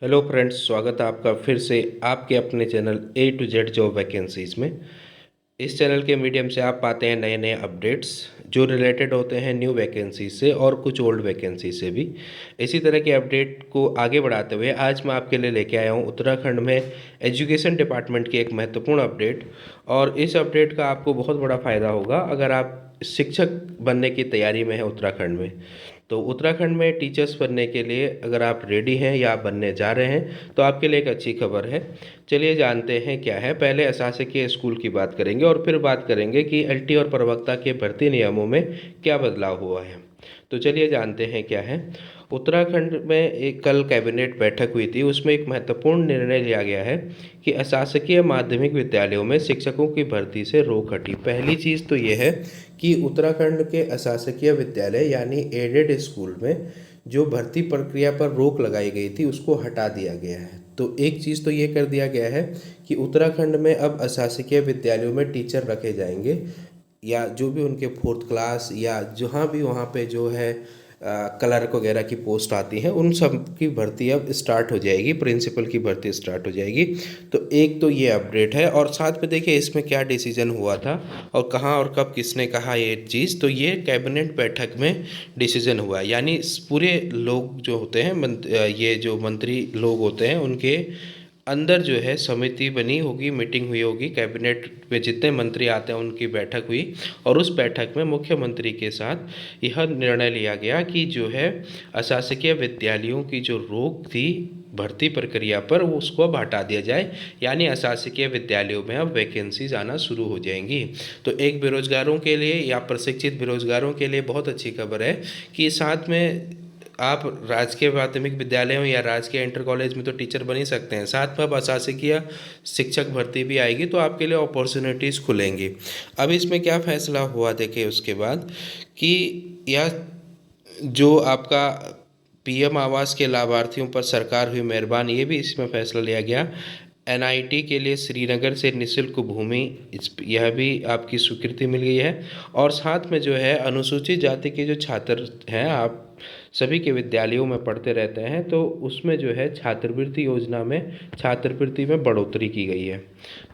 Hello friends, स्वागत है आपका फिर से आपके अपने channel A to Z job vacancies में। इस चैनल के मीडियम से आप पाते हैं नए नए अपडेट्स जो रिलेटेड होते हैं न्यू वैकेंसी से और कुछ ओल्ड वैकेंसी से भी। इसी तरह के अपडेट को आगे बढ़ाते हुए आज मैं आपके लिए लेके आया हूँ उत्तराखंड में एजुकेशन डिपार्टमेंट की एक महत्वपूर्ण अपडेट। और इस अपडेट का आपको बहुत बड़ा फ़ायदा होगा अगर आप शिक्षक बनने की तैयारी में हैं उत्तराखंड में। तो उत्तराखंड में टीचर्स बनने के लिए अगर आप रेडी हैं या बनने जा रहे हैं तो आपके लिए एक अच्छी खबर है। चलिए जानते हैं क्या है। पहले अशासकीय स्कूल की बात करेंगे और फिर बात करेंगे कि एलटी और प्रवक्ता के भर्ती नियमों में क्या बदलाव हुआ है। तो चलिए जानते हैं क्या है। उत्तराखंड में एक कल कैबिनेट बैठक हुई थी, उसमें एक महत्वपूर्ण निर्णय लिया गया है कि अशासकीय माध्यमिक विद्यालयों में शिक्षकों की भर्ती से रोक हटी। पहली चीज़ तो ये है कि उत्तराखंड के अशासकीय विद्यालय यानी एडेड स्कूल में जो भर्ती प्रक्रिया पर रोक लगाई गई थी उसको हटा दिया गया है। तो एक चीज़ तो ये कर दिया गया है कि उत्तराखंड में अब अशासकीय विद्यालयों में टीचर रखे जाएंगे, या जो भी उनके फोर्थ क्लास या जहाँ भी वहाँ पे जो है क्लर्क वगैरह की पोस्ट आती हैं उन सब की भर्ती अब स्टार्ट हो जाएगी, प्रिंसिपल की भर्ती स्टार्ट हो जाएगी। तो एक तो ये अपडेट है और साथ में देखिए इसमें क्या डिसीजन हुआ था और कहाँ और कब किसने कहा ये चीज़। तो ये कैबिनेट बैठक में डिसीजन हुआ, यानी पूरे लोग जो होते हैं ये जो मंत्री लोग होते हैं उनके अंदर जो है समिति बनी होगी, मीटिंग हुई होगी, कैबिनेट में जितने मंत्री आते हैं उनकी बैठक हुई और उस बैठक में मुख्यमंत्री के साथ यह निर्णय लिया गया कि जो है अशासकीय विद्यालयों की जो रोक थी भर्ती प्रक्रिया पर वो उसको अब हटा दिया जाए, यानी अशासकीय विद्यालयों में अब वैकेंसीज आना शुरू हो जाएंगी। तो एक बेरोजगारों के लिए या प्रशिक्षित बेरोजगारों के लिए बहुत अच्छी खबर है कि साथ में आप राजकीय प्राथमिक विद्यालयों या राजकीय इंटर कॉलेज में तो टीचर बन ही सकते हैं, साथ में अब अशासकीय शिक्षक भर्ती भी आएगी तो आपके लिए अपॉर्चुनिटीज़ खुलेंगी। अब इसमें क्या फैसला हुआ देखिए उसके बाद कि यह जो आपका पीएम आवास के लाभार्थियों पर सरकार हुई मेहरबान, ये भी इसमें फैसला लिया गया। एनआईटी के लिए श्रीनगर से निःशुल्क भूमि, इस यह भी आपकी स्वीकृति मिल गई है। और साथ में जो है अनुसूचित जाति के जो छात्र हैं, आप सभी के विद्यालयों में पढ़ते रहते हैं, तो उसमें जो है छात्रवृत्ति योजना में छात्रवृत्ति में बढ़ोतरी की गई है।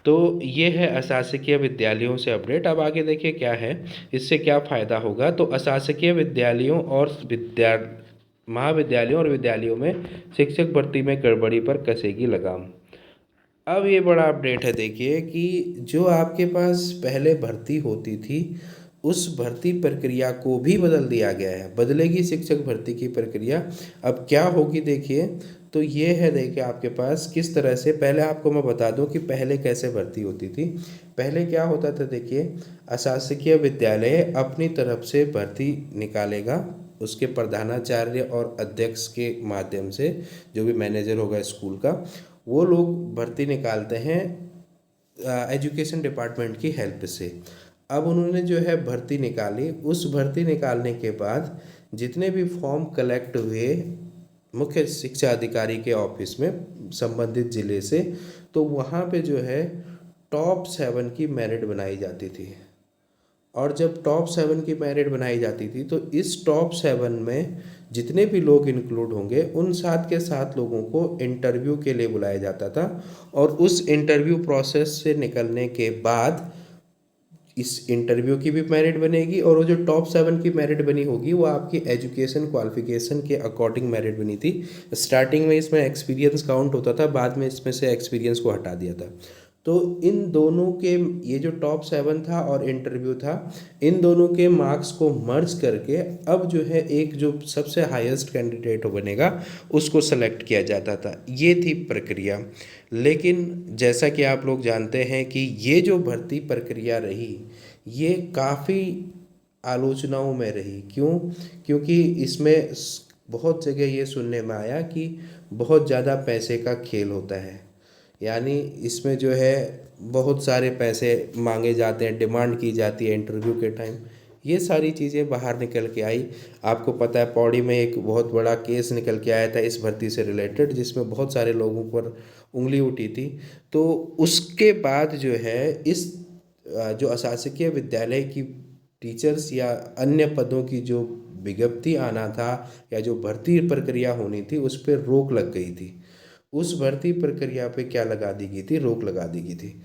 तो ये है अशासकीय विद्यालयों से अपडेट। अब आगे देखिए क्या है, इससे क्या फ़ायदा होगा। तो अशासकीय विद्यालयों और महाविद्यालयों और विद्यालयों में शिक्षक भर्ती में गड़बड़ी पर कसेगी लगाम। अब ये बड़ा अपडेट है देखिए कि जो आपके पास पहले भर्ती होती थी उस भर्ती प्रक्रिया को भी बदल दिया गया है, बदलेगी शिक्षक भर्ती की प्रक्रिया। अब क्या होगी देखिए, तो ये है देखिए आपके पास किस तरह से। पहले आपको मैं बता दूं कि पहले कैसे भर्ती होती थी। पहले क्या होता था देखिए, अशासकीय विद्यालय अपनी तरफ से भर्ती निकालेगा, उसके प्रधानाचार्य और अध्यक्ष के माध्यम से, जो भी मैनेजर होगा स्कूल का, वो लोग भर्ती निकालते हैं एजुकेशन डिपार्टमेंट की हेल्प से। अब उन्होंने जो है भर्ती निकाली, उस भर्ती निकालने के बाद जितने भी फॉर्म कलेक्ट हुए मुख्य शिक्षा अधिकारी के ऑफिस में संबंधित ज़िले से, तो वहाँ पे जो है टॉप 7 की मेरिट बनाई जाती थी। और जब टॉप 7 की मेरिट बनाई जाती थी तो इस टॉप 7 में जितने भी लोग इंक्लूड होंगे उन 7 के 7 लोगों को इंटरव्यू के लिए बुलाया जाता था। और उस इंटरव्यू प्रोसेस से निकलने के बाद इस इंटरव्यू की भी मेरिट बनेगी, और वो जो टॉप 7 की मेरिट बनी होगी वो आपकी एजुकेशन क्वालिफिकेशन के अकॉर्डिंग मेरिट बनी थी। स्टार्टिंग में इसमें एक्सपीरियंस काउंट होता था, बाद में इसमें से एक्सपीरियंस को हटा दिया था। तो इन दोनों के, ये जो टॉप 7 था और इंटरव्यू था, इन दोनों के मार्क्स को मर्ज करके अब जो है एक जो सबसे हाईएस्ट कैंडिडेट बनेगा उसको सेलेक्ट किया जाता था। ये थी प्रक्रिया। लेकिन जैसा कि आप लोग जानते हैं कि ये जो भर्ती प्रक्रिया रही ये काफ़ी आलोचनाओं में रही। क्यों? क्योंकि इसमें बहुत जगह ये सुनने में आया कि बहुत ज़्यादा पैसे का खेल होता है, यानी इसमें जो है बहुत सारे पैसे मांगे जाते हैं, डिमांड की जाती है इंटरव्यू के टाइम। ये सारी चीज़ें बाहर निकल के आई। आपको पता है पौड़ी में एक बहुत बड़ा केस निकल के आया था इस भर्ती से रिलेटेड, जिसमें बहुत सारे लोगों पर उंगली उठी थी। तो उसके बाद जो है इस जो अशासकीय विद्यालय की टीचर्स या अन्य पदों की जो विज्ञप्ति आना था या जो भर्ती प्रक्रिया होनी थी उस पर रोक लग गई थी। उस भर्ती प्रक्रिया पे क्या लगा दी गई थी, रोक लगा दी गई थी।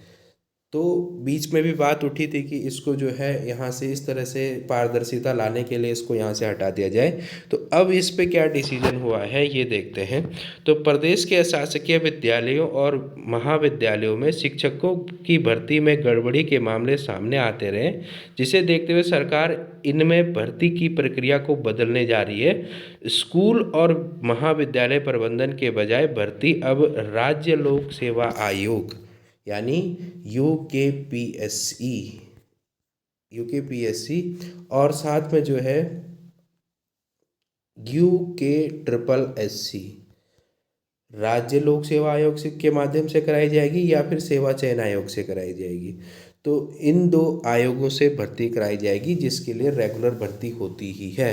तो बीच में भी बात उठी थी कि इसको जो है यहाँ से इस तरह से पारदर्शिता लाने के लिए इसको यहाँ से हटा दिया जाए। तो अब इस पे क्या डिसीजन हुआ है ये देखते हैं। तो प्रदेश के शासकीय विद्यालयों और महाविद्यालयों में शिक्षकों की भर्ती में गड़बड़ी के मामले सामने आते रहे, जिसे देखते हुए सरकार इनमें भर्ती की प्रक्रिया को बदलने जा रही है। स्कूल और महाविद्यालय प्रबंधन के बजाय भर्ती अब राज्य लोक सेवा आयोग यानी यूकेपीएससी यूकेपीएससी और साथ में जो है यूके ट्रिपल एससी राज्य लोक सेवा आयोग के माध्यम से कराई जाएगी या फिर सेवा चयन आयोग से कराई जाएगी। तो इन दो आयोगों से भर्ती कराई जाएगी, जिसके लिए रेगुलर भर्ती होती ही है।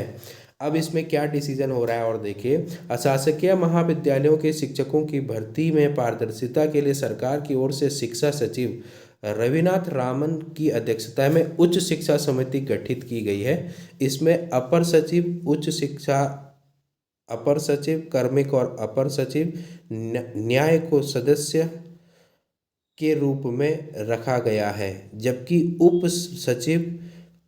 अब इसमें क्या डिसीजन हो रहा है और देखिए, अशासकीय महाविद्यालयों के शिक्षकों की भर्ती में पारदर्शिता के लिए सरकार की ओर से शिक्षा सचिव रविनाथ रामन की अध्यक्षता में उच्च शिक्षा समिति गठित की गई है। इसमें अपर सचिव कार्मिक और अपर सचिव न्याय को सदस्य के रूप में रखा गया है, जबकि उप सचिव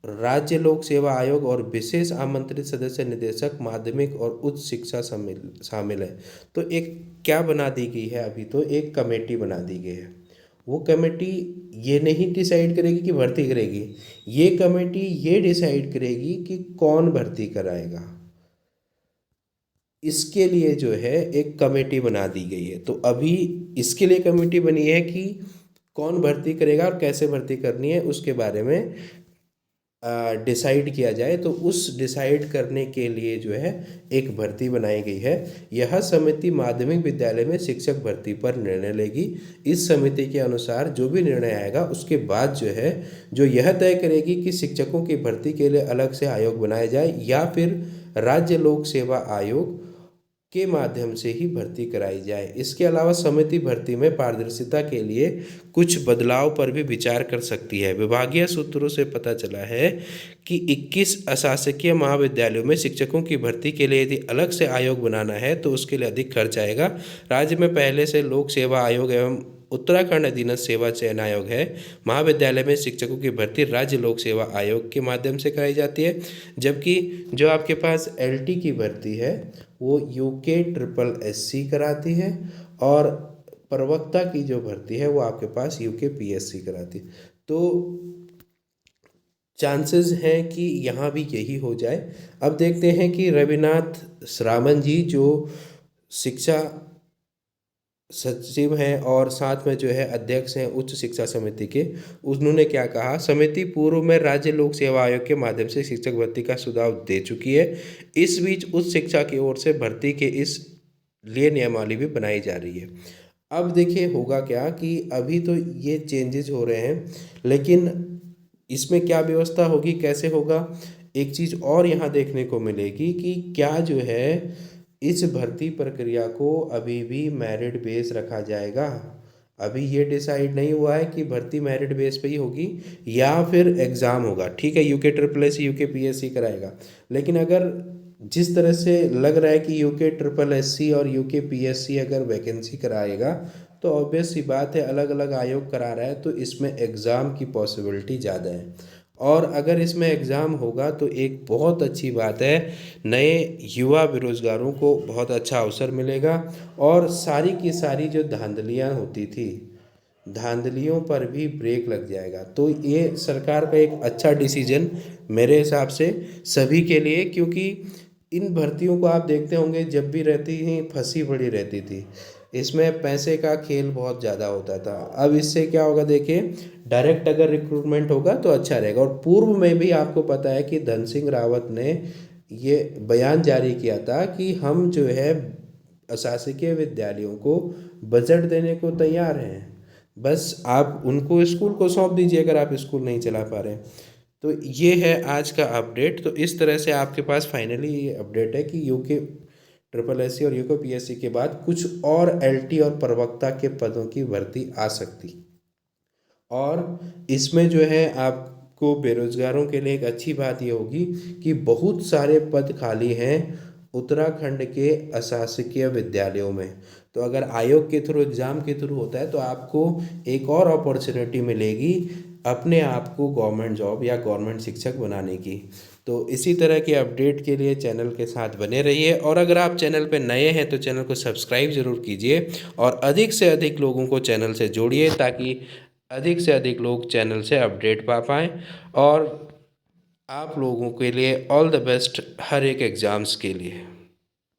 राज्य लोक सेवा आयोग और विशेष आमंत्रित सदस्य निदेशक माध्यमिक और उच्च शिक्षा शामिल है। तो एक क्या बना दी गई है, अभी तो एक कमेटी बना दी गई है। वो कमेटी ये नहीं डिसाइड करेगी कि भर्ती करेगी, ये कमेटी ये डिसाइड करेगी कि कौन भर्ती कराएगा। इसके लिए जो है एक कमेटी बना दी गई है। तो अभी इसके लिए कमेटी बनी है कि कौन भर्ती करेगा और कैसे भर्ती करनी है उसके बारे में डिसाइड किया जाए। तो उस डिसाइड करने के लिए जो है एक भर्ती बनाई गई है। यह समिति माध्यमिक विद्यालय में शिक्षक भर्ती पर निर्णय लेगी। इस समिति के अनुसार जो भी निर्णय आएगा उसके बाद जो है जो यह तय करेगी कि शिक्षकों की भर्ती के लिए अलग से आयोग बनाया जाए या फिर राज्य लोक सेवा आयोग के माध्यम से ही भर्ती कराई जाए। इसके अलावा समिति भर्ती में पारदर्शिता के लिए कुछ बदलाव पर भी विचार कर सकती है। विभागीय सूत्रों से पता चला है कि 21 अशासकीय महाविद्यालयों में शिक्षकों की भर्ती के लिए यदि अलग से आयोग बनाना है तो उसके लिए अधिक खर्च आएगा। राज्य में पहले से लोक सेवा आयोग एवं उत्तराखंड अधीनस्थ सेवा चयन आयोग है। महाविद्यालय में शिक्षकों की भर्ती राज्य लोक सेवा आयोग के माध्यम से कराई जाती है, जबकि जो आपके पास एलटी की भर्ती है वो यूके कराती है और प्रवक्ता की जो भर्ती है वो आपके पास यूकेपीएससी कराती है। तो चांसेस हैं कि यहाँ भी यही हो जाए। अब देखते हैं कि रविनाथ रामन जी जो शिक्षा सचिव हैं और साथ में जो है अध्यक्ष हैं उच्च शिक्षा समिति के, उन्होंने क्या कहा। समिति पूर्व में राज्य लोक सेवा आयोग के माध्यम से शिक्षक भर्ती का सुझाव दे चुकी है। इस बीच उच्च शिक्षा की ओर से भर्ती के इस लिए नियमावली भी बनाई जा रही है। अब देखिए होगा क्या कि अभी तो ये चेंजेस हो रहे हैं, लेकिन इसमें क्या व्यवस्था होगी, कैसे होगा। एक चीज़ और यहाँ देखने को मिलेगी कि क्या जो है इस भर्ती प्रक्रिया को अभी भी मेरिट बेस रखा जाएगा। अभी ये डिसाइड नहीं हुआ है कि भर्ती मेरिट बेस पे ही होगी या फिर एग्ज़ाम होगा। ठीक है, यूके यूकेपीएससी कराएगा, लेकिन अगर जिस तरह से लग रहा है कि यूके और यूकेपीएससी अगर वैकेंसी कराएगा तो ऑब्वियस सी बात है अलग अलग आयोग करा रहा है तो इसमें एग्ज़ाम की पॉसिबिलिटी ज़्यादा है। और अगर इसमें एग्ज़ाम होगा तो एक बहुत अच्छी बात है, नए युवा बेरोज़गारों को बहुत अच्छा अवसर मिलेगा और सारी की सारी जो धांधलियाँ होती थी, धांधलियों पर भी ब्रेक लग जाएगा। तो ये सरकार का एक अच्छा डिसीजन मेरे हिसाब से सभी के लिए, क्योंकि इन भर्तियों को आप देखते होंगे जब भी रहती थी फंसी पड़ी रहती थी, इसमें पैसे का खेल बहुत ज़्यादा होता था। अब इससे क्या होगा देखिए, डायरेक्ट अगर रिक्रूटमेंट होगा तो अच्छा रहेगा। और पूर्व में भी आपको पता है कि धन सिंह रावत ने ये बयान जारी किया था कि हम जो है अशासकीय विद्यालयों को बजट देने को तैयार हैं, बस आप उनको स्कूल को सौंप दीजिए अगर आप स्कूल नहीं चला पा रहे हैं। तो ये है आज का अपडेट। तो इस तरह से आपके पास फाइनली ये अपडेट है कि यूके और यूकेपीएससी के बाद कुछ और एलटी और प्रवक्ता के पदों की भर्ती आ सकती। और इसमें जो है आपको बेरोजगारों के लिए एक अच्छी बात ये होगी कि बहुत सारे पद खाली हैं उत्तराखंड के अशासकीय विद्यालयों में। तो अगर आयोग के थ्रू एग्ज़ाम के थ्रू होता है तो आपको एक और अपॉर्चुनिटी मिलेगी अपने आप को गवर्नमेंट जॉब या गवर्नमेंट शिक्षक बनाने की। तो इसी तरह के अपडेट के लिए चैनल के साथ बने रहिए, और अगर आप चैनल पर नए हैं तो चैनल को सब्सक्राइब ज़रूर कीजिए और अधिक से अधिक लोगों को चैनल से जोड़िए, ताकि अधिक से अधिक लोग चैनल से अपडेट पा पाएँ। और आप लोगों के लिए ऑल द बेस्ट हर एक एग्ज़ाम्स के लिए।